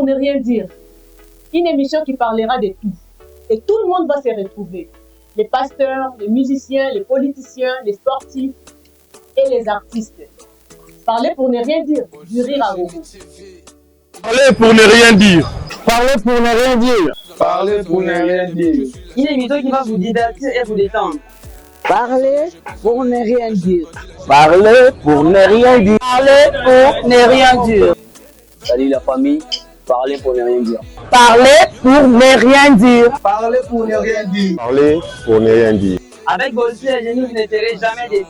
pour ne rien dire. Une émission qui parlera de tout. Et tout le monde va se retrouver. Les pasteurs, les musiciens, les politiciens, les sportifs et les artistes. Parler pour ne rien dire, du rire à gogo. Parler pour ne rien dire. Parler pour ne rien dire. Parler pour ne rien dire. Une émission qui va vous divertir et vous détendre. Parler pour ne rien dire. Parler pour ne rien dire. Parler pour ne rien dire. Salut la famille. Parler pour ne rien dire. Parler pour ne rien dire. Parler pour ne rien dire. Parler pour ne rien dire. Avec Bolsi et Jenny, vous ne serez jamais déçus.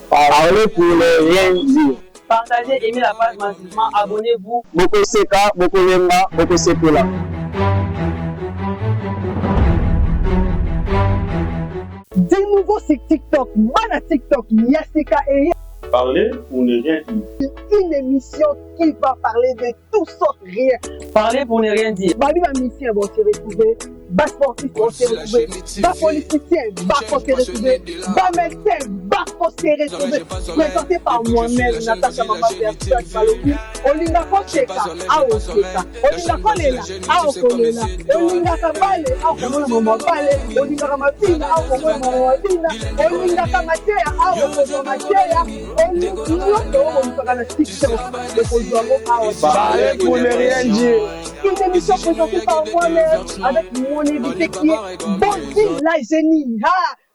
Parler pour ne rien dire. Partagez, aimez la page massivement, abonnez-vous. Beaucoup seka, beaucoup lenga, beaucoup sepula. De nouveau sur TikTok, mana TikTok, Yaseka et Parler pour ne rien dire. une émission qui va parler de tout sauf rien. Parlez pour ne rien dire. Babi va musicien vont se retrouver, bas sportif vont se retrouver, bas politicien va se retrouver, bas médecin va se retrouver. Présenté par moi-même, Natacha Mama Versace Malobi, Olinga Kocheka, Aoseka, Olinga Kolela, Aokolela, Olinga Kabale, Aokomola Mama Bale, Olinga Kamapina, Aokomola Mama Pina, Olinga Kamatea, Aokomola Matea, Parler pour ne rien dire. Une émission présentée par moi-même avec mon invité qui est Bonzi la génie.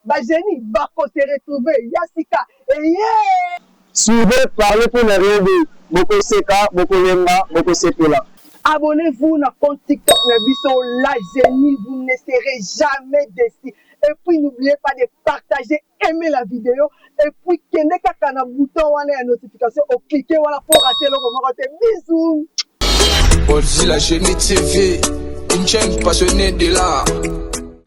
Ma génie va se retrouver. Yasika et yeah! Suivez, parler pour ne rien dire. Beaucoup seka, beaucoup lenga, beaucoup sepula. Abonnez-vous à compte TikTok Nabiso la génie. Vous ne serez jamais déçus. Et puis n'oubliez pas de partager, aimer la vidéo. Et puis, kende kaka na bouton wana ya notification, au cliquer voilà pour rater le moment. Bisous. Bolsi la Génie TV, une chaîne passionnée de l'art.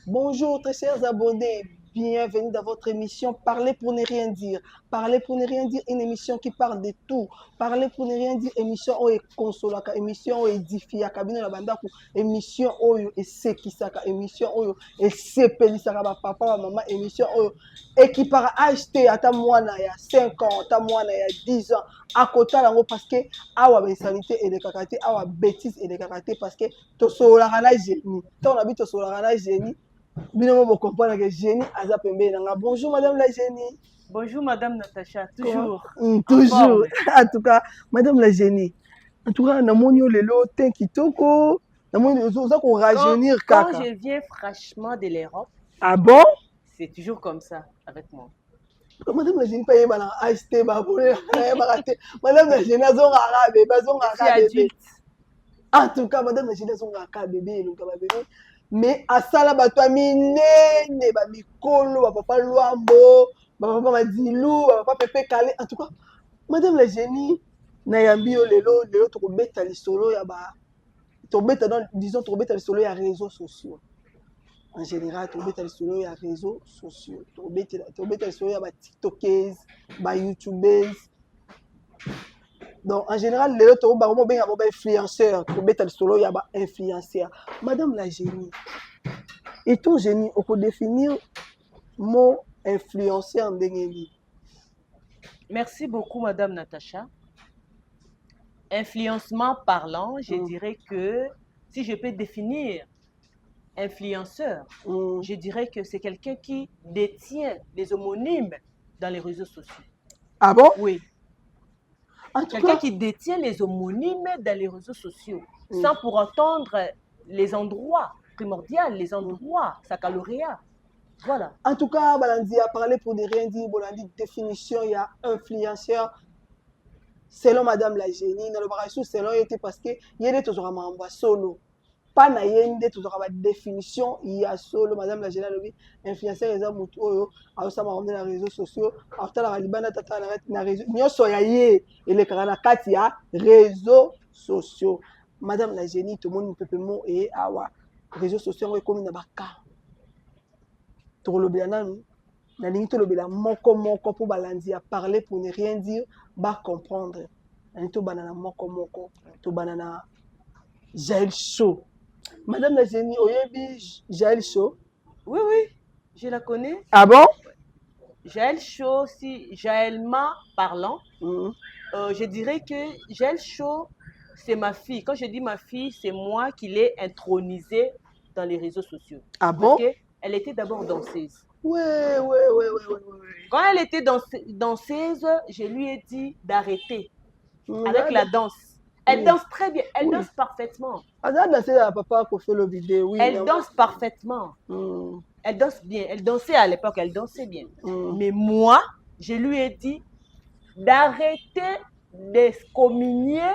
Bonjour très chers abonnés, bienvenue dans votre émission Parler pour ne rien dire. Parler pour ne rien dire, une émission qui parle de tout. Parler pour ne rien dire, émission où est consolaka, émission où est édifiaka, bino la bandaku, émission où est sekisaka, émission où est sepelisaka, papa, maman, émission où est qui par acheter à ta moine il y a 5 ans, ta moine il y a 10 ans, à côté là parce que awa insanité et de kakate, awa bêtise et de kakate parce que to solaka na génie. Tant on habite to solaka na génie. Bino mo comprendre que génie aza pembe nanga. Bonjour madame la génie. Bonjour Madame Natacha, toujours. Toujours. En tout cas, Madame la génie. En tout cas, namonio lelo ten kitoko. Namonio oza ko rajeunir kaka. Quand je viens franchement de l'Europe, Ah bon? c'est toujours comme ça avec moi. Madame la génie paye bana acheter ba bonne ba raté. Madame la génie azonga arabe, bazonga arabe. En tout cas, Madame la génie azonga arabe bébé, donc ba bébé. Mais asala bato minene ba mikolo ba papa Luambo. Papa Madilu, papa Pepe Kale. En tout cas, Madame la génie, Nayambi lelo tokobeta lisolo ya ba tobeta dans disons tokobeta lisolo ya réseaux sociaux. En général, tokobeta lisolo ya réseaux sociaux. Tokobeta lisolo ya ba TikTokers, ba YouTubers. Donc en général, lelo tokoba mo benga ba influenceur, tokobeta lisolo ya ba influenceur. Madame la génie. Et ton génie, on peut définir mot influenceur en Dengeli. Merci beaucoup, Madame Natacha. Influencement parlant, je dirais que si je peux définir influenceur, je dirais que c'est quelqu'un qui détient des homonymes dans les réseaux sociaux. Ah bon? Oui. Quelqu'un qui détient les homonymes dans les réseaux sociaux, sans pour entendre les endroits primordiaux, les endroits, sa caloria. Voilà. En tout cas, Balandi a parlé pour ne rien dire. Balandi définition, il y a influenceur. Selon Madame la génie, dans le barrage selon était parce que il y a des toujours à solo. Pas na yende toujours à définition, il y a solo Madame la génie influenceur les hommes oyo a aussi ma les réseaux sociaux. Après la libana tata na réseau. Nyoso ya ye et les karana katia réseaux sociaux. Madame la génie tout le monde peut mo et awa réseaux sociaux comme na baka. Tolobela nanu na lingi tolobela moko pour balandi a parler pour ne rien dire ba comprendre na to banana moko to banana Jaël Show. Madame la génie oyebi Jaël Show? Oui, oui, je la connais. Ah bon? Jaël Show, si Jaëlma parlant, je dirais que Jaël Show c'est ma fille. Quand je dis ma fille, c'est moi qui l'ai intronisée dans les réseaux sociaux. Ah bon? Parce qu'elle était d'abord danseuse. Ouais. Quand elle était danseuse, je lui ai dit d'arrêter avec la danse. Elle danse très bien, elle danse parfaitement. Elle danse parfaitement. Elle danse bien, elle dansait à l'époque, elle dansait bien. Mais moi, je lui ai dit d'arrêter d'excommunier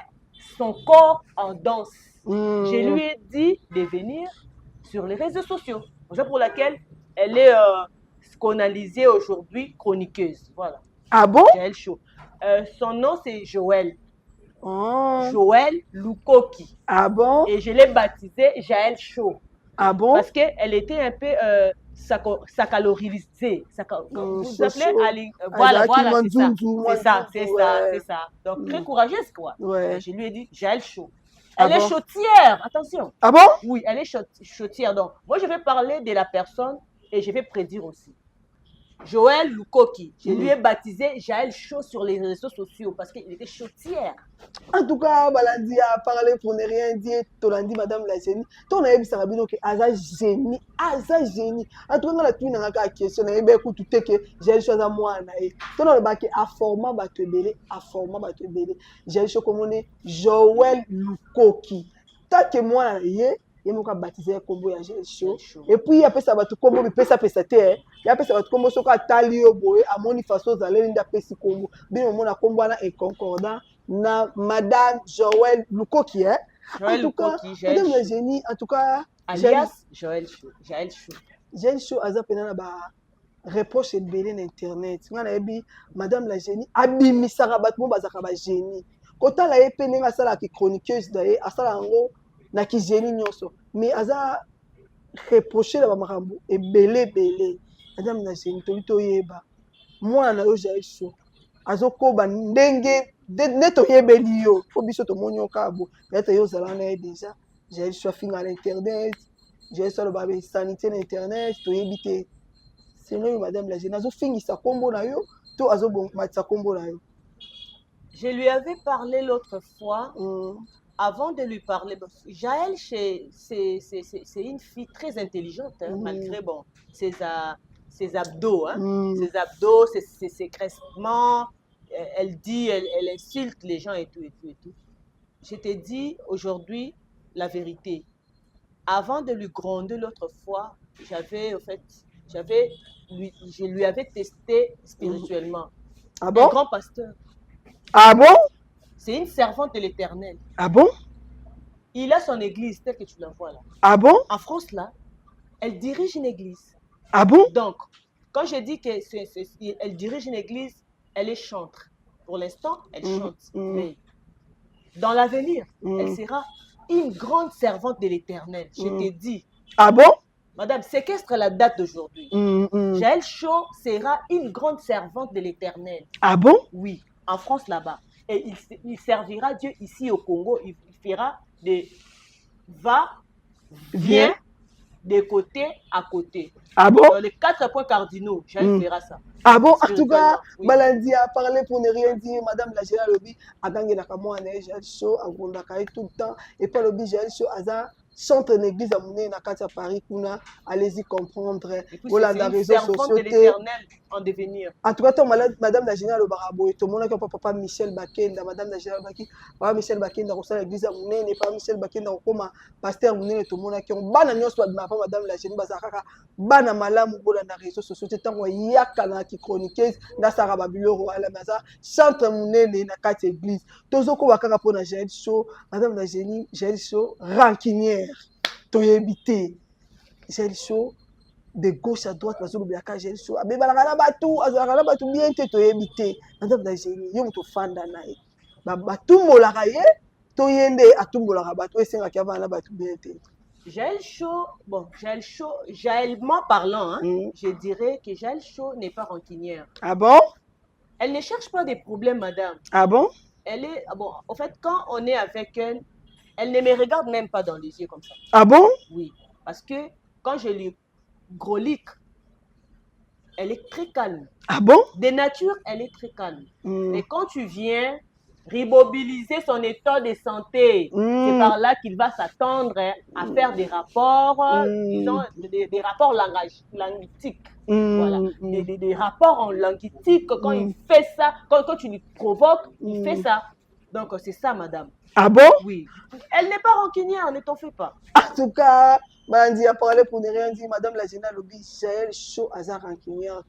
son corps en danse. Je lui ai dit de venir sur les réseaux sociaux. C'est pour laquelle elle est scandalisée aujourd'hui, chroniqueuse. Voilà. Ah bon? Jaël Chaud. Son nom, c'est Joël. Joël Lukoki. Ah bon? Et je l'ai baptisée Jaël Chaud. Ah bon? Parce qu'elle était un peu sacalorisée. Vous appelez voilà, c'est ça. Donc, très courageuse, quoi. Ouais. Je lui ai dit Jaël Chaud. Elle est chautière, attention. Ah bon? Oui, elle est chautière. Donc, moi, je vais parler de la personne et je vais prédire aussi. Joël Lukoki, je lui ai baptisé Jaël Chaud sur les réseaux sociaux parce qu'il était chautière. En tout cas, Balandi a parlé pour ne rien dire. Tolandi, madame la génie. Ton aïe, ça va bien que Aza génie. Aza génie. En tout cas, la tuine n'a pas question. On a bien écouté que Jaël Chaud à moi. Ton le bac a format battu belé. Jaël Chaud comme on est Joël Lukoki. Tant que moi, il m'a baptisé un combo à Jaël Chaud. Et puis, après ça va tout combo, il peut ça terre. Et après ça va tout combo, ce qu'a talio boy, à mon façon, d'aller l'inda pesi combo. Bien, on a combo et concordant. Na madame Joël Lukoki, hein? Joël Lukoki, madame la génie, en tout cas, alias Joël Chaud. Jaël Chaud, a zapena ba reproche et belé d'internet. On a dit madame la génie, abimi sarabat mo bazaka ba génie. Quand la epene nga sala ki chroniqueuse d'ailleurs, a sala ngo na ki génie nyonso. Mais aza reprocher la makambo et belé. Madame la génie, to yeba. Moi na yo Jaël Chaud. Azoko ba ndenge neto yebeli yo fo biso to monyo kabo neto yo zala na déjà j'ai choisi finir à l'internet j'ai sur le babé sanité na internet to yebite sinon madame la génie azo finir sa combo na yo to azo bon matsa combo na yo. Je lui avais parlé l'autre fois avant de lui parler. Jaël c'est une fille très intelligente malgré bon ses abdos ses abdos ses crespements. Elle dit, elle insulte les gens et tout. Je t'ai dit aujourd'hui la vérité. Avant de lui gronder l'autre fois, je lui avais testé spirituellement. Ah bon? Un grand pasteur. Ah bon? C'est une servante de l'Éternel. Ah bon? Il a son église, telle que tu la vois là. Ah bon? En France là, elle dirige une église. Ah bon? Donc, quand je dis qu'elle dirige une église, elle est chantre. Pour l'instant, elle chante. Mais dans l'avenir, elle sera une grande servante de l'Éternel. Je t'ai dit. Ah bon? Madame, séquestre la date d'aujourd'hui. Jaël Chaud sera une grande servante de l'Éternel. Ah bon? Oui, en France là-bas. Et il servira Dieu ici au Congo. Il fera des va-viens de côté à côté. Ah bon? Les 4 points cardinaux, Jaël fera ça. Ah bon? En tout cas, Balandi a parlé pour ne rien dire. Madame la générale Lobi a gagné la camoine, Jaël Chaud, a gondakaï tout le temps. Et puis Lobi, Jaël Chaud, a chante l'église à Mouné, na Katia Paris, Kuna, allez-y comprendre. Voilà, la réseau social. De l'Éternel en devenir. En tout cas, madame la générale Barabo, tout le monde a papa Michel Bakenda, madame la générale Baki, papa Michel Bakenda, on sait l'église à Mouné, n'est pas Michel Bakenda, on comme pasteur Mouné, tout le monde qui ont ban agnos soit ma madame la générale Bazaka, ban malam ou la réseau social, c'est un yakana qui chroniqueuse, na Sarababilo, à la maza, chante Mouné, na Katia église. Tozoko Wakaka pour la Jaël Chaud, madame la générale, Jaël Chaud, rancunière. Toyebité Jaël Chaud de gauche à droite parce que l'oubliaka Jaël Chaud abe balakana batu bien te toyebité madame la génie yo to fanda nae batumbolaka ye toyende atumbolaka batu esengaki avana batu bien te. Jaël Chaud, bon, Jaëlement parlant, je dirais que Jaël Chaud n'est pas rancunière. Ah bon? Elle ne cherche pas des problèmes, madame. Ah bon? Elle est, bon, en fait, quand on est avec elle, elle ne me regarde même pas dans les yeux comme ça. Ah bon? Oui, parce que quand je lui grolique, elle est très calme. Ah bon? De nature, elle est très calme. Mais quand tu viens remobiliser son état de santé. C'est par là qu'il va s'attendre à faire des rapports, disons, des rapports linguistiques. Voilà. Des rapports en linguistique. Quand il fait ça, quand tu lui provoques, il fait ça. Donc, c'est ça, madame. Ah bon? Oui. Elle n'est pas rancunière, ne t'en fais pas. En tout cas, Bandi a parlé pour ne rien dire. Madame la générale Lobby, Jaël Chaud, Azar rancunière.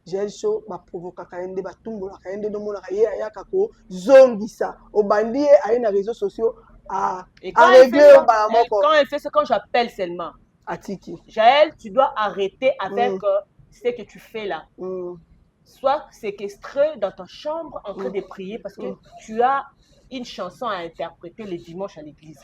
Jaël Chaud, ma provoque Kaende, Batumbo, la Kaende, de mon aïe, Ayakako, Zongisa. Au Bandi, à une réseaux sociaux, à régler au Balamoko. Quand elle fait ce que j'appelle seulement. Atiki. Jaël, tu dois arrêter avec ce que tu fais là. Sois séquestré dans ta chambre en train de prier parce que tu as une chanson à interpréter le dimanche à l'église.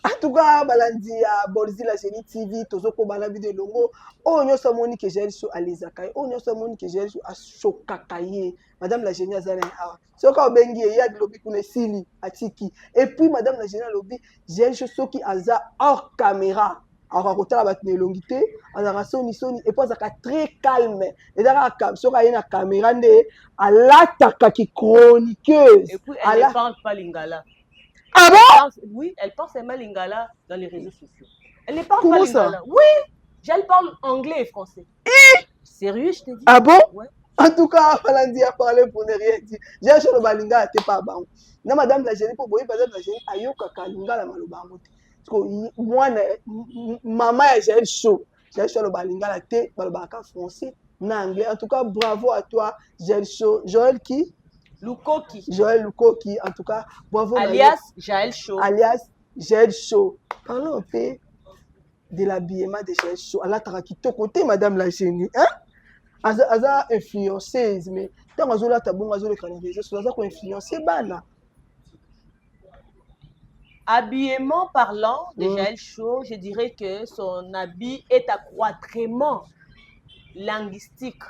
En tout cas, Balandi a Bolzi la Génie TV, Tozoko Balabi de Longo, on y a moni que j'ai sur Alizakai, on y a moni que j'ai sur Ashokakaye, Madame la Génie Azalé. Ce qu'on bengi, il y a de lobby pour les Sili, Atiki. Et puis, Madame la Génie Lobby, j'ai sur qui Aza hors caméra. Alors, à côté de la longité, on a soni, et puis, on a très calme. Et là, sur la caméra, à l'attaque qui chroniqueuse. Et puis, elle ne parle pas lingala. Ah bon? Oui, elle parle seulement lingala dans les réseaux sociaux. Elle ne parle pas lingala. Oui, elle parle anglais et français. Sérieux, je te dis. Ah bon? Ouais. En tout cas, Balandi a parlé pour ne rien dire. J'ai acheté le balinga, t'es pas bon. Non, madame la génie, pour boire, madame la génie, ayo kakalinga la malobango. Moi, maman, j'ai chaud. J'ai acheté le balinga, la thé, balobaka français, anglais. En tout cas, bravo à toi, j'ai chaud. Joël qui? Lukoki. Joël Lukoki, en tout cas, bravo. Alias Jaël Chaud. Alias Jaël Chaud. Parlons un peu de l'habillement de Jaël Chaud. Allah t'a quitté côté, madame la génie. Hein? Aza influenceuse, mais tant que Zola Tabou, Zola Canadien, c'est ça qu'on influence, bana. Habillement parlant de Jaël Chaud, je dirais que son habit est accroîtrement linguistique.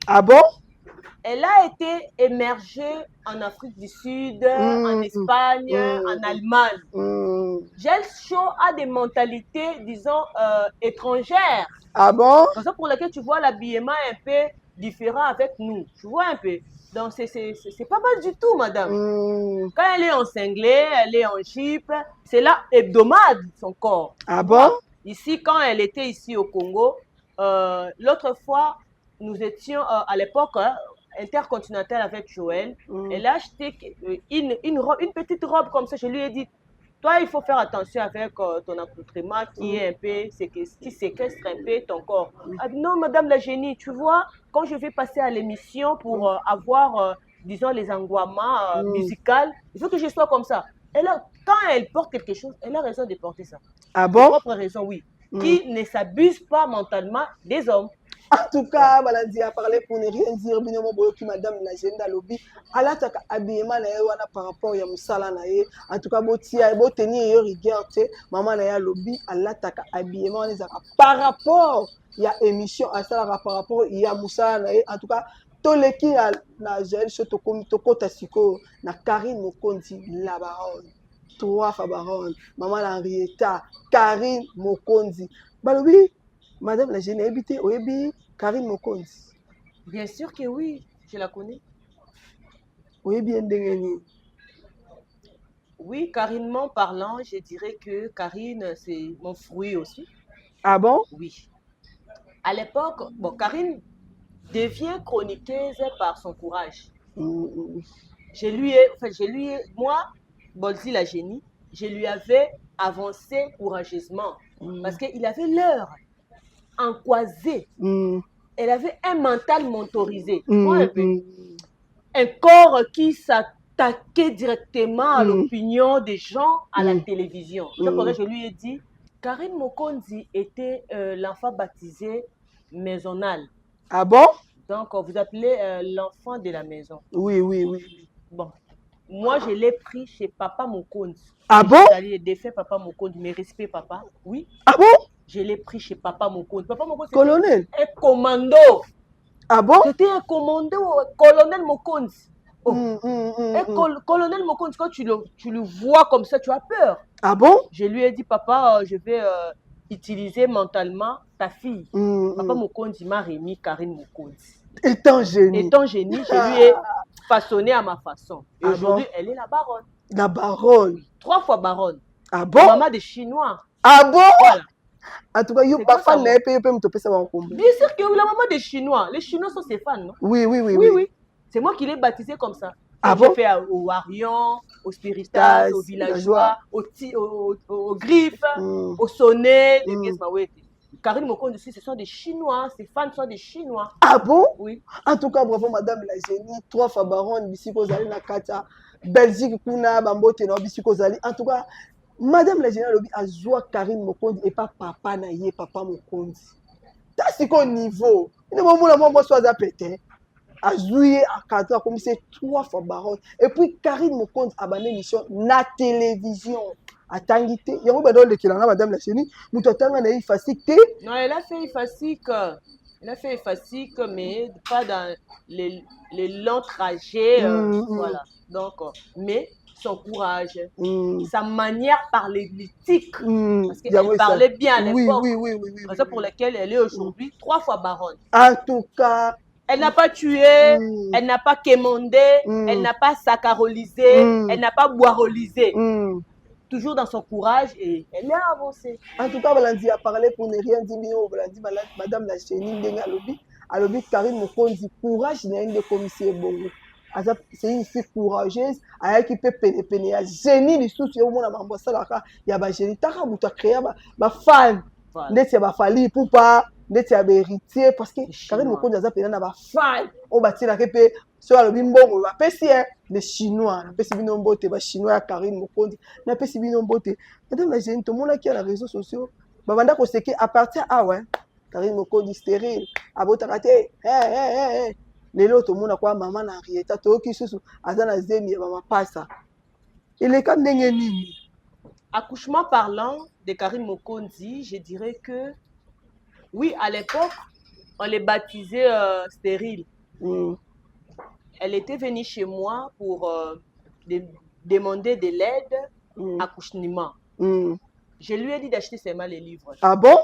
Ah bon? Elle a été émergée en Afrique du Sud, en Espagne, en Allemagne. Jaël Chaud a des mentalités, disons, étrangères. Ah bon? C'est ça pour laquelle tu vois l'habillement un peu différent avec nous. Tu vois un peu. Donc, c'est pas mal du tout, madame. Quand elle est en cinglé, elle est en jupe, c'est là hebdomade son corps. Ah bon? Ici, quand elle était ici au Congo, l'autre fois, nous étions à l'époque intercontinentale avec Joël. Elle a acheté une petite robe comme ça. Je lui ai dit, toi, il faut faire attention avec ton accoutrement qui est un peu, qui séquestre un peu ton corps. Ah, non, madame la génie, tu vois, quand je vais passer à l'émission pour avoir, disons, les engouements musicaux, il faut que je sois comme ça. Quand elle porte quelque chose, elle a raison de porter ça. Ah bon? Propre raison, oui. Qui ne s'abuse pas mentalement des hommes. En tout cas, Balandi a parlé pour ne rien dire. Binomo Boyoki, madame la génie dans lobby. Allah t'a habillement par rapport à Moussala. En tout cas, tenir rigueur, maman na lobby. Allah t'a habillement par rapport il y a émission à ça par rapport il y a Moussala. En tout cas, tous les qui na gel toko tasiko na Karine Mokondi la baronne. Trois fois baronne. Maman la Henrietta, Karine Mokondi. Balobi, madame la génie habité au Ebi. Karine Mokondi. Bien sûr que oui, je la connais. Oui, bien dégané. Oui, carinement parlant, je dirais que Karine, c'est mon fruit aussi. Ah bon? Oui. À l'époque, bon, Karine devient chroniqueuse par son courage. Moi, Bolzi la génie, je lui avais avancé courageusement parce qu'il avait l'heure encroisée. Elle avait un mental mentorisé. Un corps qui s'attaquait directement à l'opinion des gens à la télévision. Je lui ai dit, Karine Mokondi était l'enfant baptisé maisonnal. Ah bon? Donc, vous appelez l'enfant de la maison. Oui. Bon. Moi, je l'ai pris chez Papa Mokondi. Ah bon? Je défait Papa Mokondi, mes respects, papa. Oui. Ah bon? Je l'ai pris chez Papa Mokondi. Papa Mokondi, colonel? Un commando. Ah bon? C'était un commando, colonel Mokondi. Colonel Mokondi, quand tu le vois comme ça, tu as peur. Ah bon? Je lui ai dit, papa, je vais utiliser mentalement ta fille. Papa Mokondi m'a remis Karine Mokondi. Étant génie, je lui ai façonnée à ma façon. Et Ah aujourd'hui, bon? elle est la baronne. La baronne. 3 fois baronne. Ah bon? Maman des Chinois. Ah bon? Voilà. En tout cas, C'est grâce à moi. Bien Bien sûr que la maman des Chinois. Les Chinois sont ses fans, non? Oui, oui, oui. Oui, oui. C'est moi qui l'ai baptisé comme ça. Ah J'ai bon? fait au Arion, au Spiritas, au Villageois, au Griffe, au Sonnet, les pièces Mawete. Karine Mokonde aussi, ce sont des Chinois. Ses fans sont des Chinois. Ah bon? Oui. En tout cas, bravo, madame la génie. 3 fois baronne, Bissiko Zali Nakata. Belgique, Kuna, Bambote, no, Bissiko Zali. En tout cas, madame la génie, lobi, Azwa Karine Mokonde et pas papa Naye, papa Mokonde. T'as ce qu'on niveau. Il ne m'a pas dit que soit pété. Azouye à 4 ans, comme c'est 3 fois baronne. Et puis, Karine Mokonde a une émission na télévision. À Tangité. Il y a un madame la génie. Nous t'attendons à facilité. Non, elle a fait Ifasik. Elle a fait Ifasik, mais pas dans les longs trajets. Voilà. Donc, mais son courage, sa manière de parler l'éthique. Parce qu'elle parlait bien à l'époque. Oui. C'est pour laquelle elle est aujourd'hui 3 fois baronne. En tout cas, elle n'a pas tué, elle n'a pas quémandé, elle n'a pas saccharolisé, elle n'a pas boirolisé. Toujours dans son courage et elle est avancée. En tout cas, Valandi a parlé pour ne rien dire. Valandi, madame la chérie, Alobi, Karine Mokonzi, courage n'est un des commissaires bongo. C'est une fille courageuse, elle qui peut pénétrer. Génie, les sous, il y a un ambassade, il y a un génie. T'as créé un fan. N'est-ce pas fallu pour pas, n'est-ce pas héritier parce que Karine Mokonzi a pénétré un fan. On bâtit la répé. Sur le bimbo, on va passer les Chinois, on va passer bien beauté, les Chinois, Karine Mokonzi, on va passer bien beauté. Madame la génie, tout le monde qui a les réseaux sociaux, bavanda ko seke à partir ah ouais, Karine Mokonzi stérile, abotakate, les autres tout le monde a quoi maman na rieta, to ki susu, azana zemi maman passa. Il est comme nini. Accouchement parlant de Karine Mokonzi, je dirais que oui, à l'époque, on les baptisait stériles. Elle était venue chez moi pour demander de l'aide à accouchement. Je lui ai dit d'acheter seulement les livres. Ah bon?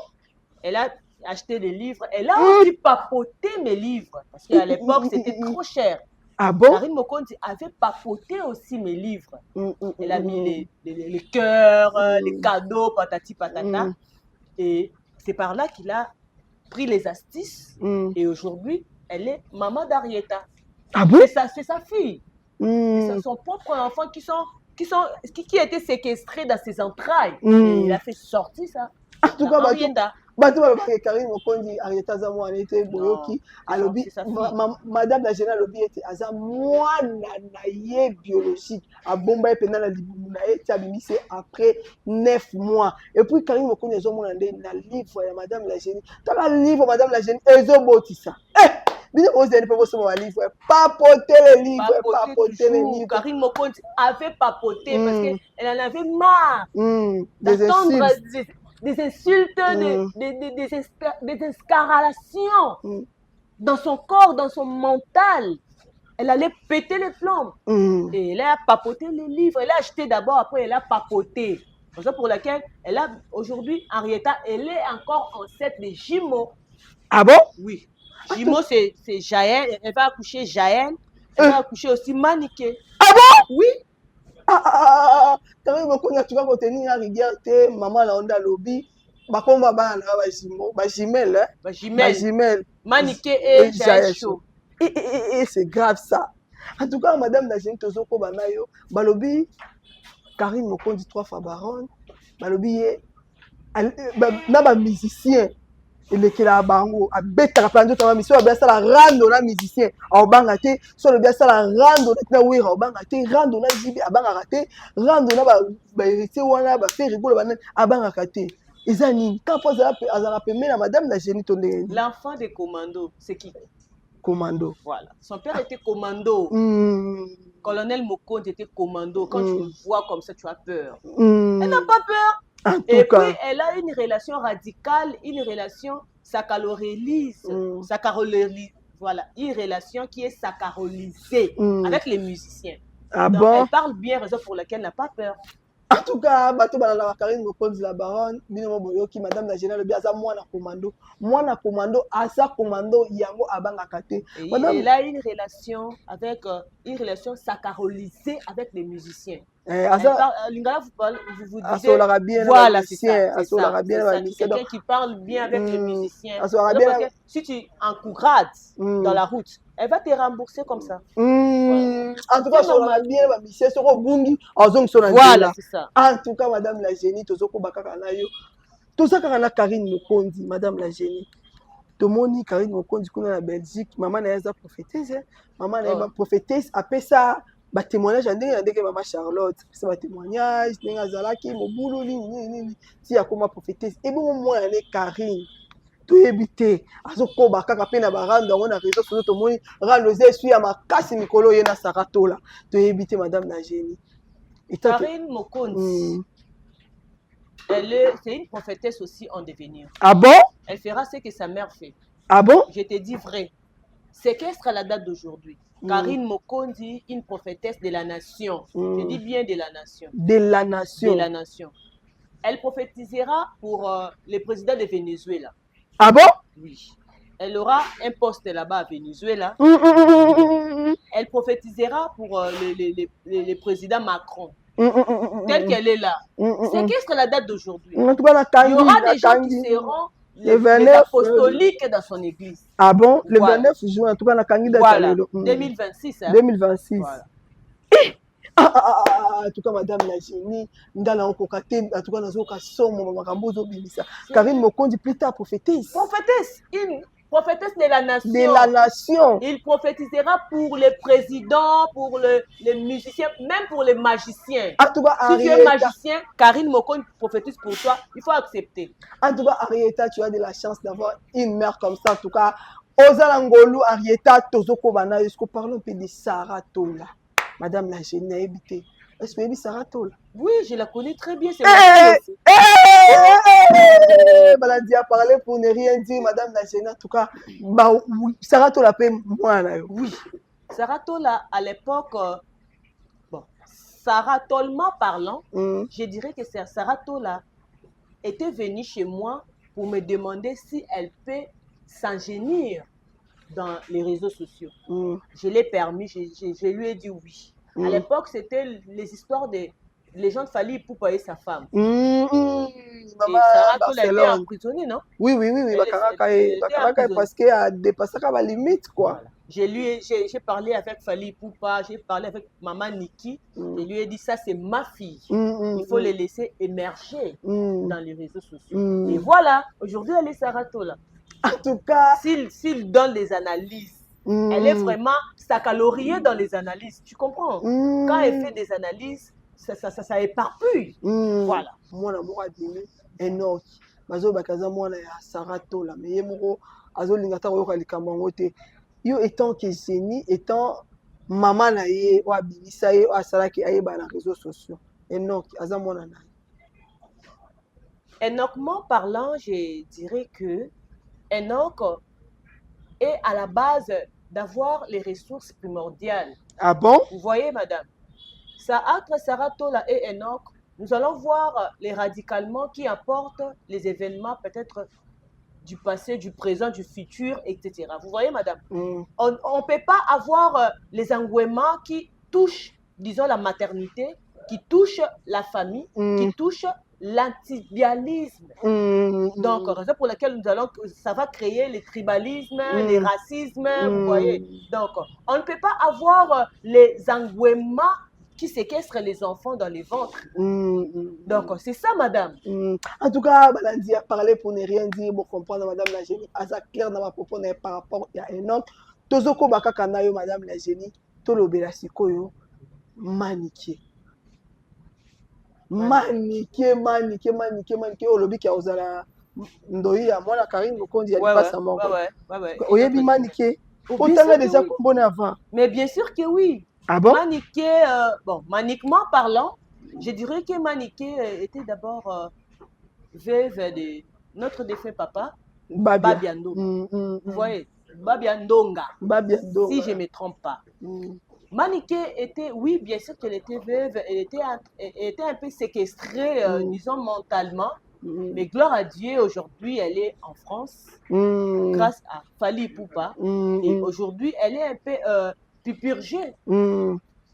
Elle a acheté des livres. Elle a aussi papoté mes livres. Parce qu'à l'époque, c'était trop cher. Ah bon? Karine Mokonzi avait papoté aussi mes livres. Elle a mis les cœurs, les cadeaux, patati patata. Et c'est par là qu'il a pris les astuces. Et aujourd'hui, elle est maman d'Arieta. Ah bon? C'est sa fille. C'est son propre enfant qui a été séquestré dans ses entrailles. Et il a fait sortir ça. En tout cas, Karine Mokonzi, Arieta Zamo, elle était boyoki. Madame la générale Lobi était moi nanaye biologique. À Bombay, pendant la Libouna, après 9 mois. Et puis Karine Mokonzi, elle a un livre de Madame la générale. Dans le livre, Madame la générale, elle a bâti ça. Vous n'avez pas besoin de livre. Papoter les livres. Karine Mokonzi avait papoté parce qu'elle en avait marre d'attendre des insultes, des escaralations dans son corps, dans son mental. Elle allait péter les plombs. Et elle a papoté les livres. Elle a acheté d'abord, après elle a papoté. C'est ça pour laquelle elle a aujourd'hui, Arieta, elle est encore enceinte de jumeaux. Ah bon? Oui. Jumeaux, c'est Jaël. Elle va accoucher Jaël. Elle va accoucher aussi Maniké. Ah bon? Oui. Karine Mokonzi, tu vas contenir la rigueur, maman la onda lobby. Bakomba bana ba jumelle. Maniké et Jaël Chaud. Et c'est grave ça. En tout cas, madame la génie tozoko banayo, balobi Karine Mokonzi 3 fois baronne, balobi na ba musicien. Il est là bango a beta plan de mission a bien ça la rando na musicien au bangate sur le bien ça la rando na wira au bangate rando na jibi a bangate rando na ba héritier wana ba faire rigolo ba a bangate ezani quand pose azara pemé na madame la génie tonné l'enfant de commando c'est qui commando voilà son père était commando colonel Mokonzi était commando quand tu le vois comme ça tu as peur elle n'a pas peur. Et puis, elle a une relation radicale, une relation saccharolyse, voilà, une relation qui est saccharolisée avec les musiciens. Ah donc, bon? elle parle bien, raison pour laquelle elle n'a pas peur. En tout cas, bato balala Karine Mokonzi la baronne, bino boyoki madame la générale bi aza mwana commando. Mwana commando asa commando yango abanga kate. Madame, elle a une relation avec une relation sacralisée avec les musiciens. Lingala vous disiez, voilà, c'est ça. C'est quelqu'un qui parle bien avec les musiciens. Si tu encourages dans la route, elle va te rembourser comme ça. En tout cas, voilà, c'est ça. En tout cas, madame la génie, tozoko bakaka na yo. Tozaka na Karine Mokonzi, madame la génie. Tomoni Karine Mokonzi kuna na Belgique, maman na yaza prophétesse, maman na yaza prophétesse apesa ba témoignage ndenge maman Charlotte, apesa ba témoignage ndenge azalaki mobulu nini ti akoma prophétesse. Et bon moi ne Karine toyebite azokoba kaka pe na baranda on a réseau sur tomoni rando zesu ya makasi mikolo ye na saratola toyebite madame la génie. Karine Mokonzi, c'est une prophétesse aussi en devenir. Ah bon? Elle fera ce que sa mère fait. Ah bon? Je te dis vrai. Séquestre à la date d'aujourd'hui. Karine Mokonzi, une prophétesse de la nation. Je dis bien de la nation. De la nation. De la nation. Elle prophétisera pour le président de Venezuela. Ah bon? Oui. Elle aura un poste là-bas à Venezuela. Elle prophétisera pour le président Macron. Telle qu'elle est là. C'est qu'est-ce que la date d'aujourd'hui? Il y aura des gens qui seront les apostoliques dans son église. Ah bon? Le 29 juin, en tout cas, la candidature. Voilà. 2026. Hein? 2026. Voilà. En tout cas, madame la génie, en tout cas, Karine Mokonzi, plus tard, prophétesse. Prophétesse. Une prophétesse de la nation. De la nation. Il prophétisera pour les présidents, pour les musiciens, même pour les magiciens. En tout cas, si tu es magicien, Karine Mokonzi prophétise pour toi, il faut accepter. En tout cas, Arieta, tu as de la chance d'avoir une mère comme ça. En tout cas, Ozalangolu, Arieta, Tozoko Bana, est-ce qu'on parle un peu de Sarah Tola? Madame la génie a habité. Est-ce que Sarah Tola? Oui, je la connais très bien. C'est Baladi a parlé pour ne rien dire, madame la génie. En tout cas, Sarah Tola paie moi. Oui. Sarah Tola, à l'époque, bon, Sarah Tolma parlant, je dirais que Sarah Tola était venue chez moi pour me demander si elle peut s'ingénier dans les réseaux sociaux. Je l'ai permis, je lui ai dit oui. À l'époque, c'était les histoires des gens de Fali pour payer sa femme. Sarah Tola était emprisonnée, non? Oui. Parce qu'elle a dépassé la limite, quoi. Voilà. J'ai parlé avec Fali Poupa, j'ai parlé avec maman Niki. Je lui ai dit, ça c'est ma fille. Il faut les laisser émerger dans les réseaux sociaux. Et voilà, aujourd'hui elle est Sarah Tola. En tout cas, s'il donne des analyses, elle est vraiment sacaloriée dans les analyses. Tu comprends? Quand elle fait des analyses, ça éparpille. Voilà. Moi, l'amour a dit, Enoch, Mazo Bakaza, moi, Sarah Tola, mais Yemoro, Azo Lingata, Yokalikambangote. Yo étant que génie, étant maman naïe, ou abimisaye, ou asalaki aïe dans les réseaux sociaux. Enoch, Aza moi, nana. Enochement parlant, je dirais que Enoch est à la base d'avoir les ressources primordiales. Ah bon? Vous voyez, madame, ça entre Sarah Tola et Enoch, nous allons voir les radicalements qui apportent les événements peut-être du passé, du présent, du futur, etc. Vous voyez, madame, on ne peut pas avoir les engouements qui touchent, disons, la maternité, qui touchent la famille, qui touchent l'antidialisme. Donc, raison pour laquelle ça va créer les tribalismes, les racismes, vous voyez. Donc, on ne peut pas avoir les engouements qui séquestrent les enfants dans les ventres. Donc, c'est ça, madame. En tout cas, Balandi a parlé pour ne rien dire, pour comprendre, madame la génie. Asa clair dans ma propos par rapport à un autre. Tozoko Bakakanayo, madame la génie. Tolobela Sikoyo, maniqué. Maniqué, olobi ki ozala ndoyi ya mwana Karine Mokonzi ya pas sa mort. Oyebi maniqué. Autant déjà combiné avant. Mais bien sûr que oui. Ah bon? Maniqué, bon, maniquement parlant, je dirais que Maniqué était d'abord veuve de notre défunt papa, Babiando. Vous voyez, Babiandonga. Si je ne me trompe pas. Maniké était, oui, bien sûr qu'elle était veuve, elle était un peu séquestrée, disons, mentalement. Mais gloire à Dieu, aujourd'hui, elle est en France grâce à Fally Ipupa. Et aujourd'hui, elle est un peu pupurgée.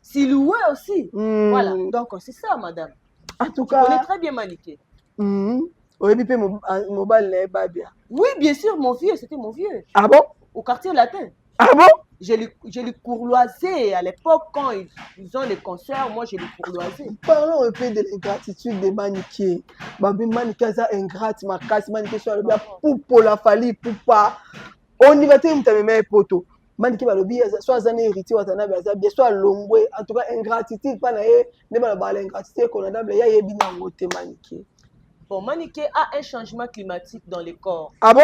Silouée aussi. Voilà. Donc, c'est ça, madame. En tout Tu connais cas, très bien Maniké. oui, bien sûr, mon vieux, c'était mon vieux. Ah bon? Au quartier latin. Ah bon? Je les courloisais à l'époque quand ils ont les concerts, moi je les courloisais. Parlons un peu de l'ingratitude de Maniké. Babi Maniké ça ingrate ma casse Maniké soit le bien pour la Fally Ipupa. On y va te me poto. Maniké balobi soit zane héritier watana bien soit longwe. En tout cas ingratitude pas na ne ba l'ingratitude qu'on a d'able ya yebina ngote Maniké. Bon, Maniké a un changement climatique dans les corps. Ah bon?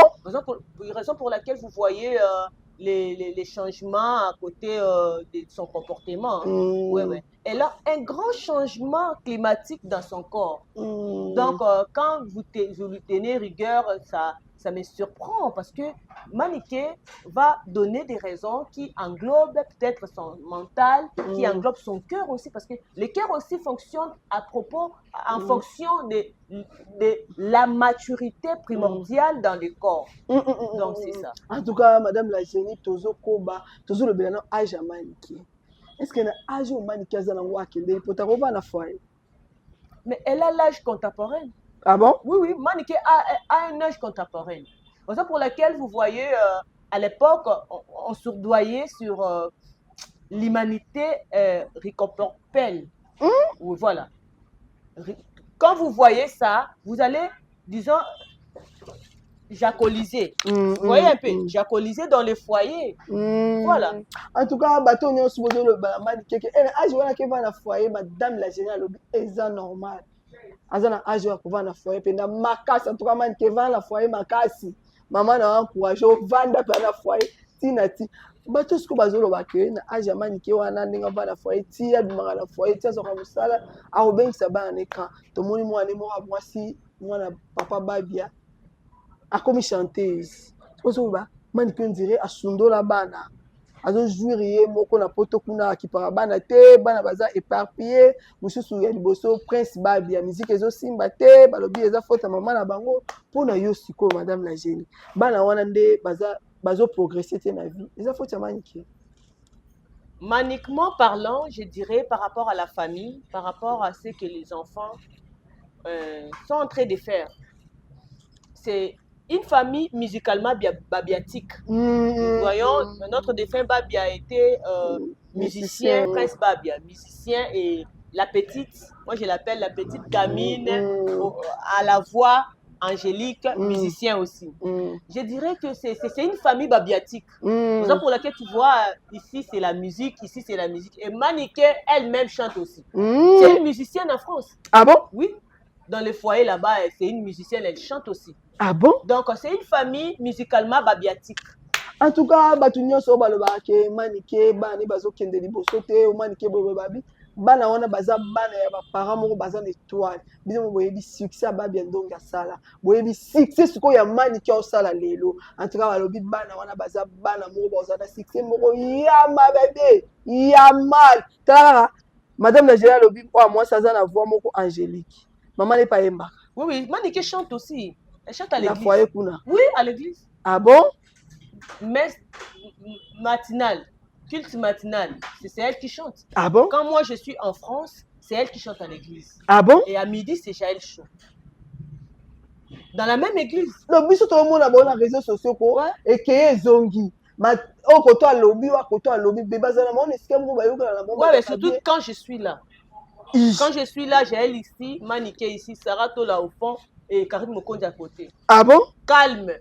Raison pour laquelle vous voyez les changements à côté de son comportement. Ouais. Elle a un grand changement climatique dans son corps. Donc, quand vous lui tenez rigueur, ça me surprend parce que Maniké va donner des raisons qui englobent peut-être son mental, qui englobent son cœur aussi, parce que le cœur aussi fonctionne en fonction de la maturité primordiale dans le corps. Donc, c'est ça. En tout cas, madame la génie, Tozo Koba, Tozo le bénin, âge à Maniké. Est-ce qu'elle a âge au Maniké à Zanawakende pour ta robe à la foyer? Mais elle a l'âge contemporain. Ah bon? Oui, Maniké a un âge contemporain. Raison pour laquelle vous voyez, à l'époque, on surdoyait sur l'humanité ricoporpelle. Oui, voilà. Quand vous voyez ça, vous allez, disons, jacoliser. Vous voyez un peu, jacoliser dans les foyers. Voilà. En tout cas, bateau on supposé le Maniké. Âge voilà qui va dans le foyer, madame la générale, c'est normal. Azana âge wa kuva na foyer penda makasi en tout cas man ke va na foyer makasi maman na encourage o vanda pa na foyer tinati bato siko bazolo bakwe na âge ya Maniké wana ndinga va na foyer ti ya bimanga na foyer ti azoka musala a obengisa bana neka to moni mwana mo mwasi mwana papa babia akomi chanteuse ozo ba Maniké on dirait asundola bana azo jouer moko na poto kuna akipara bana te bana baza éparpillé mususu ya liboso prince babia musique ezo simba te balobi eza faute maman na bango pona yo siko madame la génie bana wana nde bazo progresser te na vie eza faute ya Maniké. Maniquement parlant, je dirais par rapport à la famille, par rapport à ce que les enfants sont en train de faire. C'est une famille musicalement babiatique. Voyons, notre défunt Babia a été musicien, Prince Babia, musicien, et la petite, moi je l'appelle la petite gamine, à la voix angélique, musicien aussi. Je dirais que c'est une famille babiatique. C'est ça pour laquelle tu vois, ici c'est la musique, ici c'est la musique. Et Maniké elle-même chante aussi. C'est une musicienne en France. Ah bon? Oui. Dans les foyers là-bas, c'est une musicienne, elle chante aussi. Ah bon? Donc, c'est une famille musicalement babiatique. En tout cas, Batunyo so balobake Maniké bani bazo kende liboso te o Maniké bobo babi bana wana baza bana ya ba parents moko baza étoile biso boyebi succès babia ndonga sala boyebi succès suko ya Maniké o sala lelo en tout cas balobi bana wana baza bana moko baza na succès moko ya ma bébé ya mal tala madame la générale lobi o moi ça za na voix moko angélique maman n'est pas yemba. Oui, Maniké chante aussi. Elle chante à l'église. La foyer kuna. Oui, à l'église. Ah bon? Messe matinale, culte matinal, c'est elle qui chante. Ah bon? Quand moi je suis en France, c'est elle qui chante à l'église. Ah bon? Et à midi, c'est Jaël Chaud. Dans la même église. Donc, biso tout le monde a bon les réseaux sociaux quoi et que zongi. Ma oh koto a lobby ou koto a lobby bébé ça na mon est-ce que vous voyez que la ouais, mais surtout quand je suis là. Quand je suis là, Jaël ici, Maniké ici, Sarah là au fond et Karim Mokondi à côté. Ah bon? Calme.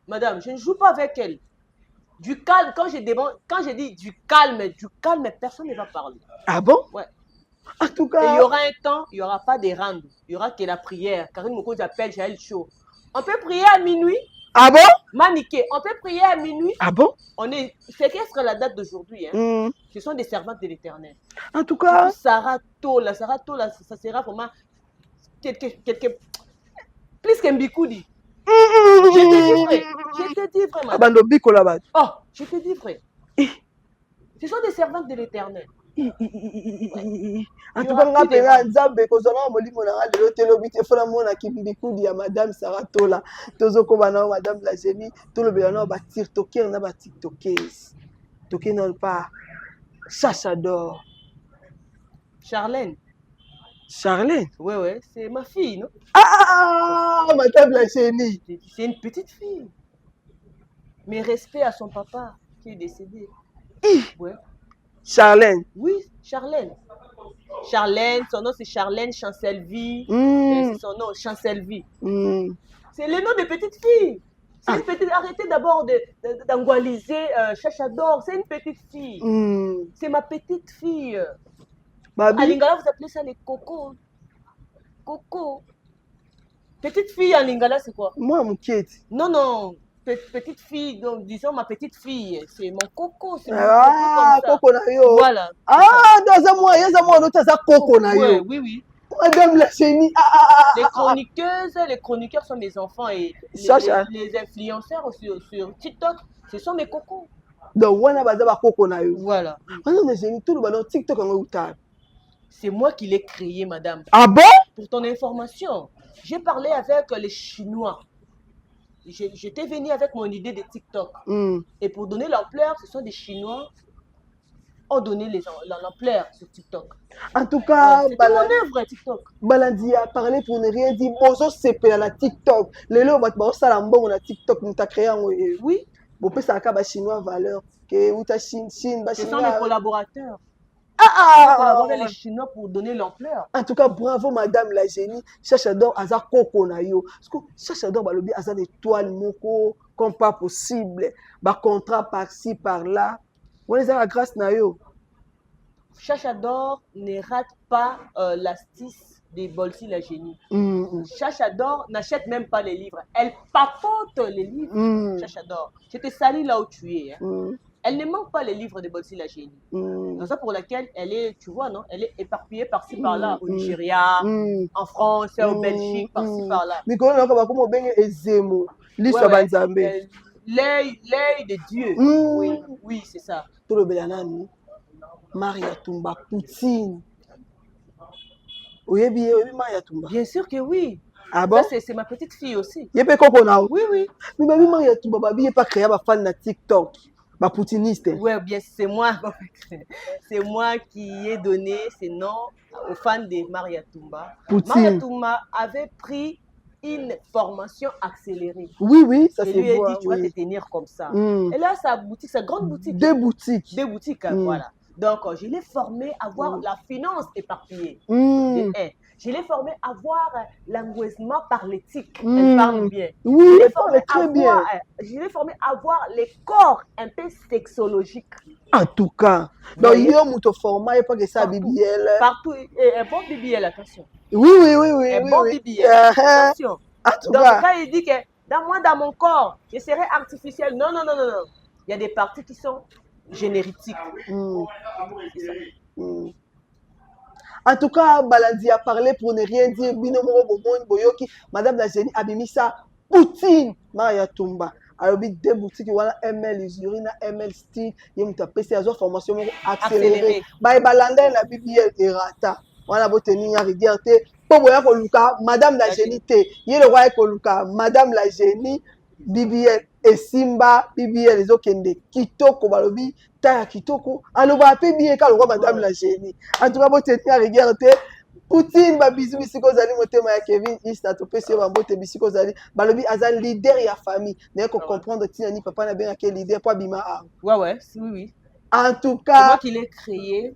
Madame, je ne joue pas avec elle. Du calme, quand je dis du calme, personne ne va parler. Ah bon? Ouais. En tout cas. Et il y aura un temps, il n'y aura pas de rang. Il y aura que la prière. Karim Mokondi appelle Jaël Chaud. On peut prier à minuit. Ah bon? Maniké, on peut prier à minuit. Ah bon? C'est qu'est-ce que la date d'aujourd'hui, hein? Ce sont des servantes de l'Éternel. En tout cas. Sarah Tola, ça sera vraiment plus qu'un bikoudi. Je te dis vrai, madame. Abando biko là-bas. Oh, je te dis vrai. Ce sont des servantes de l'Éternel. En tout cas, nga penga nzambe kozala molimo na nga lelo te lobi te fona mona kimbikudi ya madame Saratola tozokoba na madame la génie tolobela na ba tiktoker na ba tiktokers toke non pas Chacha d'or. Charlène. Charlène? Ouais, c'est ma fille, non? Ah, madame la génie. C'est une petite fille. Mais respect à son papa qui est décédé. Ouais. Charlène? Oui, Charlène. Charlène, son nom c'est Charlène Chancelvie. C'est son nom, Chancelvie. C'est le nom de petite fille. C'est une petite... Arrêtez d'abord d'angoaliser Chacha d'or. C'est une petite fille. C'est ma petite fille. À Lingala, vous appelez ça les cocos. Coco. Petite fille en Lingala, c'est quoi? Moi, mon quête. Non. Petite fille, donc disons ma petite fille. C'est mon coco. Ah, coco na yo. Voilà. Ah, dans un mois, l'autre, ça coco na yo. Oui. Madame la génie. Les chroniqueuses, les chroniqueurs sont mes enfants et les influenceurs sur TikTok, ce sont mes cocos. Donc, on a bazaba coco na yo. Voilà. Madame la génie, tout le ballon TikTok en outar. C'est moi qui l'ai créé, madame. Ah bon? Pour ton information, j'ai parlé avec les Chinois. J'étais venu avec mon idée de TikTok. Et pour donner l'ampleur, ce sont des Chinois ont donné l'ampleur sur TikTok. En tout cas, c'est mon œuvre TikTok. Balandi a parlé pour ne rien dire. Bonjour, c'est la TikTok. Le lot, on a TikTok, nous t'a créé. Oui. Bon, peut ça a chinois valeur. Ce sont mes collaborateurs. Les Chinois pour donner l'ampleur. En tout cas, bravo madame la génie. Chacha d'or aza koko na yo. Parce que Chacha d'or balobi aza étoile moko comme pas possible. Ba contrat par-ci par-là. On les a la grâce na yo. Chacha d'or ne rate pas l'astuce des Bolsi la génie. Chacha d'or n'achète même pas les livres. Elle papote les livres. Chacha d'or. Je te salue là où tu es. Elle ne manque pas les livres de Bolsi la génie. C'est ça pour laquelle elle est, tu vois, non? Elle est éparpillée par-ci par-là, au Nigeria, en France, en Belgique, par-ci par-là. Mais comment on va comment ben ezemo, l'histoire banzambe. L'œil de Dieu. Oui, c'est ça. Tout le bélanani, Maria Tumba, Poutine. Oui, Maria Tumba. Bien sûr que oui. Ah bon? Ça, c'est ma petite fille aussi. Il y a pas qu'on Oui. Mais baby Maria Tumba, baby, il pas créé ma fan na TikTok. Ma poutiniste. Oui, bien, c'est moi. C'est moi qui ai donné ces noms aux fans de Maria Tumba. Maria Tumba avait pris une formation accélérée. Oui, ça c'est vrai. Et lui a dit, tu vas te tenir comme ça. Et là, sa boutique, sa grande boutique. Deux boutiques, voilà. Donc, je l'ai formée à voir la finance éparpillée. Je l'ai formée à voir l'engouement par l'éthique. Elle parle bien. Oui, elle parle très bien. Je l'ai formée à voir les corps un peu sexologiques. En tout cas, donc il y a un format, il n'y a pas que ça, BBL. Partout, un bon BBL, attention. Oui. Un bon BBL, attention. Donc, quand il dit que dans mon corps, je serai artificiel, non. Il y a des parties qui sont génériques. En tout cas, Balandi a parlé pour ne rien dire. Madame la génie Abimisa Poutine Maria Tumba. Alors, deux boutiques, voilà, ML Usurina, ML Style, il y a une PC à formation accélérée. Balanda la BBL et Rata. Voilà, vous tenir à regarder. Madame la génie, il y a le roi Koluka, Madame la génie, BBL et Simba, BBL, les autres Kitoko, Balobi. Kitoko, alors va appeler bien quand le roi madame la génie. En tout cas, vous tenez à regarder. Poutine, bisou, bisiko zali, motema ya Kevin, Ista, topé, si on bote bisiko zali, balobi, azal leader ya famille. N'est-ce qu'on comprendre, tina ni papa n'a bien quel leader, pas bima. Ouais, oui. En tout cas. C'est moi qui l'ai créé.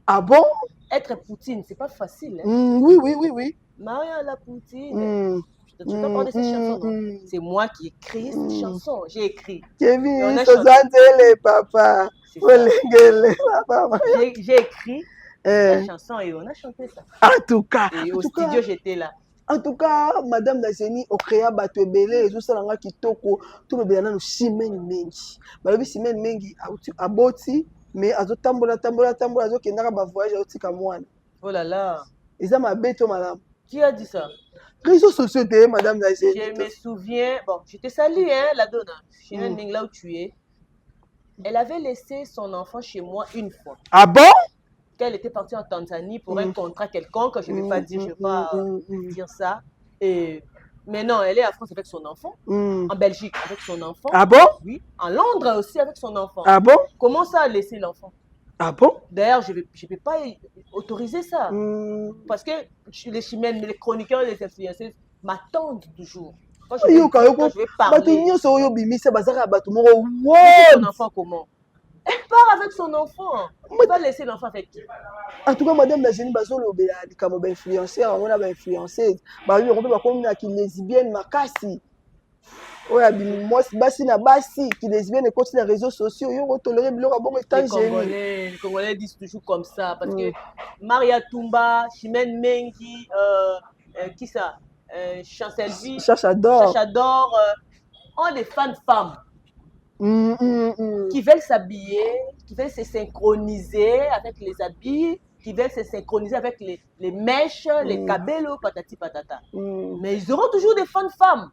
Ah bon? Être Poutine, c'est pas facile. Oui. Maria la Poutine. Tu t'as parlé de cette chanson, non? C'est moi qui ai créé cette chanson. J'ai écrit. Kevin, les papa. J'ai écrit la chanson et on a chanté ça. En tout cas. Et au studio, j'étais là. En tout cas, madame la génie, au créa batwebele, et tout ça, là, qui toko, tout le bien, nous, Simène Mengi. Balobi Simène Mengi, à Boti, mais à tambola, qui n'a pas voyagé au Tikamoine. Oh là là. Et ça m'a bête, madame. Qui a dit ça? Réseaux sociaux, madame la génie. Je me souviens, bon, je te salue, hein, la donna. Je suis là où tu es. Elle avait laissé son enfant chez moi une fois. Ah bon? Qu'elle était partie en Tanzanie pour un contrat quelconque. Je ne vais pas dire, je ne vais pas dire ça. Mais non, elle est en France avec son enfant. En Belgique avec son enfant. Ah bon? Oui. En Londres aussi avec son enfant. Ah bon? Comment ça laisser l'enfant? Ah bon? D'ailleurs, je ne peux pas autoriser ça. Parce que les chimènes, les chroniqueurs, les influenceurs m'attendent toujours. Quand je vais parler. Son enfant comment? Elle part avec son enfant. Elle va laisser l'enfant avec qui? En tout cas, madame la Génie Bazolo, comme influenceur, on a influencé. On a qui lesbienne, makasi. Ouais, moi, basi na basi, qui lesbienne et continue les réseaux sociaux. Yo, toléré, les Congolais disent toujours comme ça. Parce que Maria Toumba, Chimène Mengi, qui ça? Chancelvi, Chachador, ont des fans femmes. Qui veulent s'habiller, qui veulent se synchroniser avec les habits, qui veulent se synchroniser avec les mèches, les cabellos, patati patata. Mais ils auront toujours des fans femmes.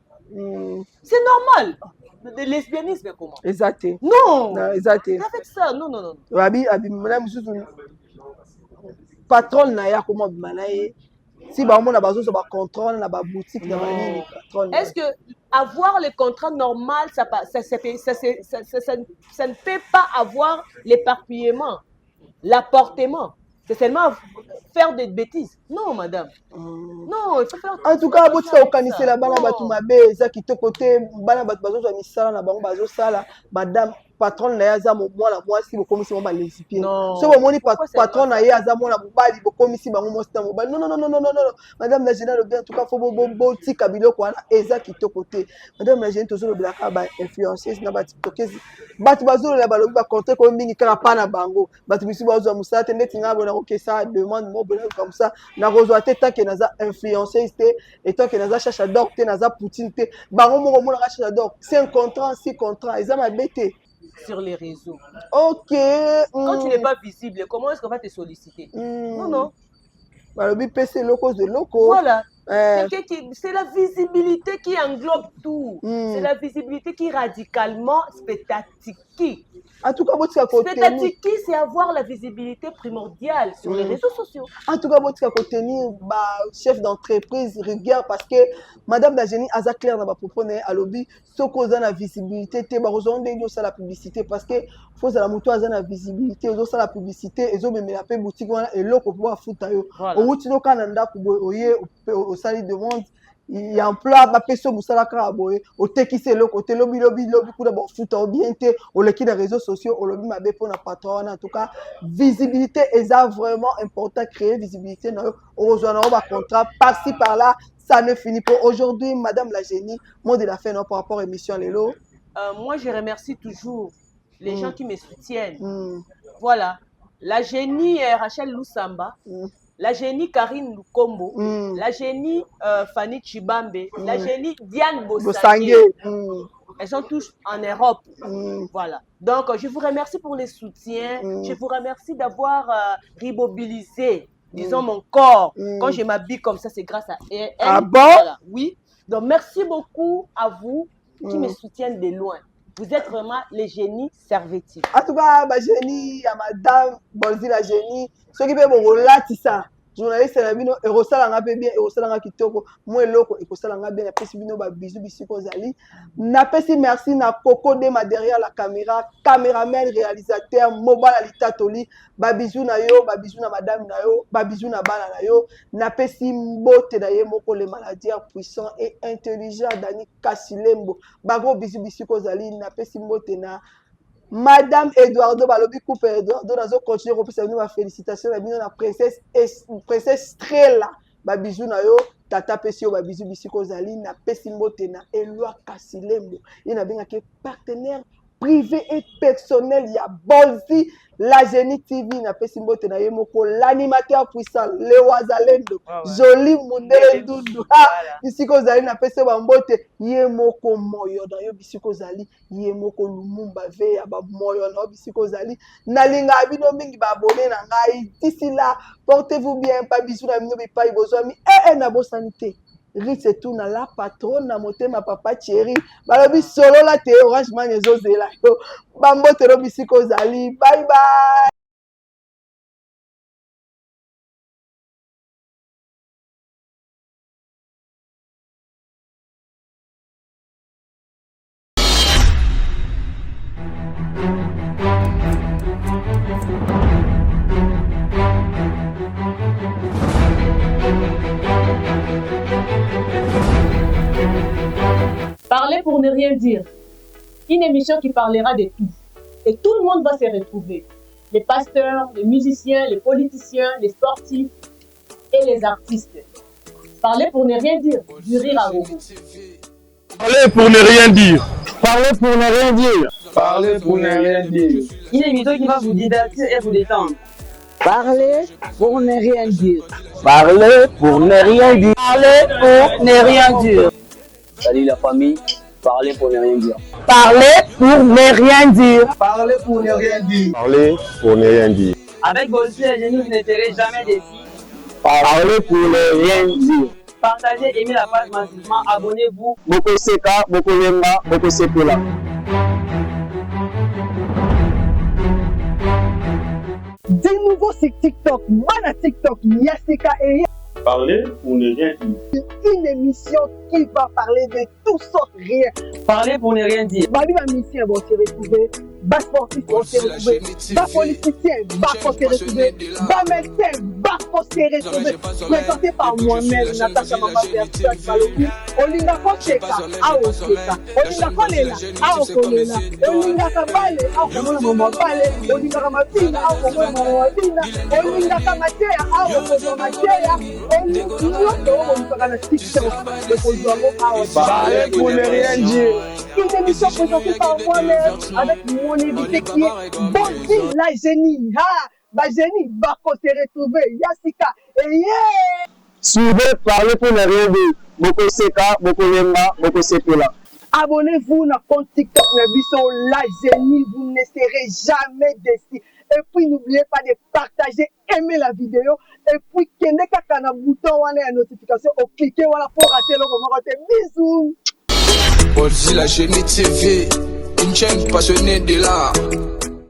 C'est normal. Le lesbianisme, comment? Exact. Non. Exact. Avec ça, non. Madame, patronne, Naya, comment Manaye? Si on a besoin de contrôle, la boutique, est-ce que avoir les contrats normaux, ça ne peut pas avoir l'éparpillement, l'apportement? C'est seulement faire des bêtises. Non, madame. Non, il faut faire. En tout cas, vous avez organisé la bana batumabe, ça qui te côté, bana batumazo, ça misala, na bango bazo sala, madame. Patron na yaza mo mwana mwasi bokomisi mo ba lesbienne. So bo moni patron na yaza mwana mobali bokomisi bango mo sta mobali. Non. Madame la Génie le bien en tout cas faut bo tika biloko wana eza kitoko te. Madame la Génie tozo le blaka ba influenceuse na ba tiktokers. Batu bazo la balobi ba compter ko mingi kala pana bango. Batu bisi bazo musala te ndeti nga bona ko ça demande mo bona comme ça. Na rozwa te tant que naza influenceuse te et tant que naza Chachador te naza Poutine te. Bango mo mo na Chachador. 5 contrats, 6 contrats, ils ont bêté. Sur les réseaux. Ok. Quand tu n'es pas visible, comment est-ce qu'on va te solliciter? Non. Le but, c'est le cause de loco. Voilà. C'est la visibilité qui englobe tout. C'est la visibilité qui est radicalement spectatique. En tout cas, spectatique, c'est avoir la visibilité primordiale sur les réseaux sociaux. En tout cas, vous avez tenir chef d'entreprise rigueur parce que Madame la Génie a clair dans ma propos à lobby, ce cause la visibilité, tu as la publicité parce que faut la moto a la visibilité, ils ont la publicité, ils ont même la boutique et l'eau pour pouvoir foutre. Au Tino Canada pour au salut de monde. Il y a un plat, ma personne vous savez caraboé, au qui c'est le côté lobby pour d'abord foot au bien té, au les réseaux sociaux, au lobby ma bé pour la patronne en tout cas visibilité est vraiment important créer visibilité au rejoindre un contrat par-ci par-là ça ne finit pas aujourd'hui Madame la Génie mot de la fin non par rapport à l'émission Lélo. Moi je remercie toujours les gens qui me soutiennent. Voilà la Génie Rachel Lusamba. La Génie Karine Lukombo, la Génie Fanny Chibambe, la Génie Diane Bossangé. Elles sont tous en Europe. Voilà. Donc, je vous remercie pour les soutiens. Je vous remercie d'avoir remobilisé, disons, mon corps. Quand je m'habille comme ça, c'est grâce à elle. Ah bon? Voilà. Oui. Donc, merci beaucoup à vous qui me soutiennent de loin. Vous êtes vraiment les génies servétiques. En tout cas, ma Génie, à Madame Bolzi la Génie, ceux qui peuvent me ça. Journaliste na bino erosalanga pe bien erosalanga kitoko moi eloko ekosalanga bien napesi bino ba bisou bisiko zali napesi merci na Coco Dema derrière la caméra caméraman réalisateur mobile alitatoli ba bisou na yo ba bisou na madame na yo ba bisou na bana na yo napesi mbote na ye moko le maladie puissant et intelligent Dani Kasilembo ba gros bisou bisiko zali napesi mbote na Madame Eduardo Balobi Coupe Eduardo nazo continuer kopesa bino ba félicitations na bino na princesse Strella ba bisou na yo tata pesi yo ba bisou bisiko zali na pesi mbote na Eloi Kasilembo ina benga ke partenaire privé et personnel ya Bolzi la Génie TV na pesi mbote na ye moko l'animateur puissant le Wazalendo joli mundele dundu bisiko zali na pesi ba mbote ye moko moyo na yo bisiko zali ye moko Lumumba ve ya ba moyo na bisiko zali na linga bino mingi ba abonné na ngai d'ici là portez-vous bien pas bisou na bino bipai bozwami na bonne santé. Ritz tout na la patronne na motema papa chéri. Balobi solo la te Orange Man ezozela yo. Bambo tero bisiko zali. Bye bye. Parler pour ne rien dire. Une émission qui parlera de tout. Et tout le monde va se retrouver. Les pasteurs, les musiciens, les politiciens, les sportifs et les artistes. Parler pour ne rien dire. Du rire à gogo. Parler pour ne rien dire. Parler pour ne rien dire. Parler pour ne rien dire. Une émission qui va vous divertir et vous détendre. Parler pour ne rien dire. Parler pour ne rien dire. Parler pour ne rien dire. Salut la famille. Parler pour ne rien dire. Parler pour ne rien dire. Parler pour ne rien dire. Parler pour ne rien dire. Avec vos yeux et genoux, vous ne serez jamais déçus. Parler pour ne rien dire. Partagez, aimez la page massivement, abonnez-vous. Boko Seka, Boko Lemba, Boko Sekola. De nouveau sur TikTok. Bana TikTok. Yasika et Parler pour ne rien dire. une émission qui va parler de toutes sortes rien. Parler pour ne rien dire. Babi va musicien vont se retrouver, bas sportif vont se retrouver, bas politicien va se retrouver, bas médecin va se retrouver. Présenté par moi-même, Natacha Mama Versace Balobi, Olinga Koseka, Aoseka, Olinga Kolela, Aokolela, Olinga Kabale, Aokomola Mama Bale, Olinga Kamapina, Aokomola Mama Mapina, Olinga Kamatea, Aokomola Matea, Olinga Parler pour ne rien dire. Une émission présentée par moi-même avec mon invité qui est Bonzi la génie. Bah génie, va se retrouver. Yasika et yeah! Suivez Parler pour ne rien dire. Boko Seka, Boko Lemba, Boko Sekola. Abonnez-vous à compte TikTok Nabiso la génie, vous ne serez jamais déçus. Et puis n'oubliez pas de partager, aimer la vidéo. Et puis kende kaka na bouton wana ya notification, au cliquer voilà pour rater le moment. Bisous. Bonzi la Génie TV, une chaîne passionnée de l'art.